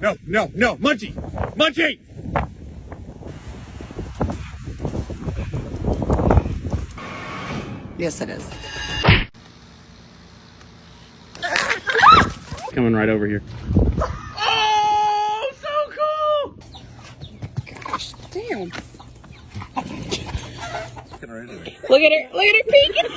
no, no, no, Munchie! Munchie! Yes, it is. Coming right over here. Oh, so cool! Gosh, damn. Look at her peeking.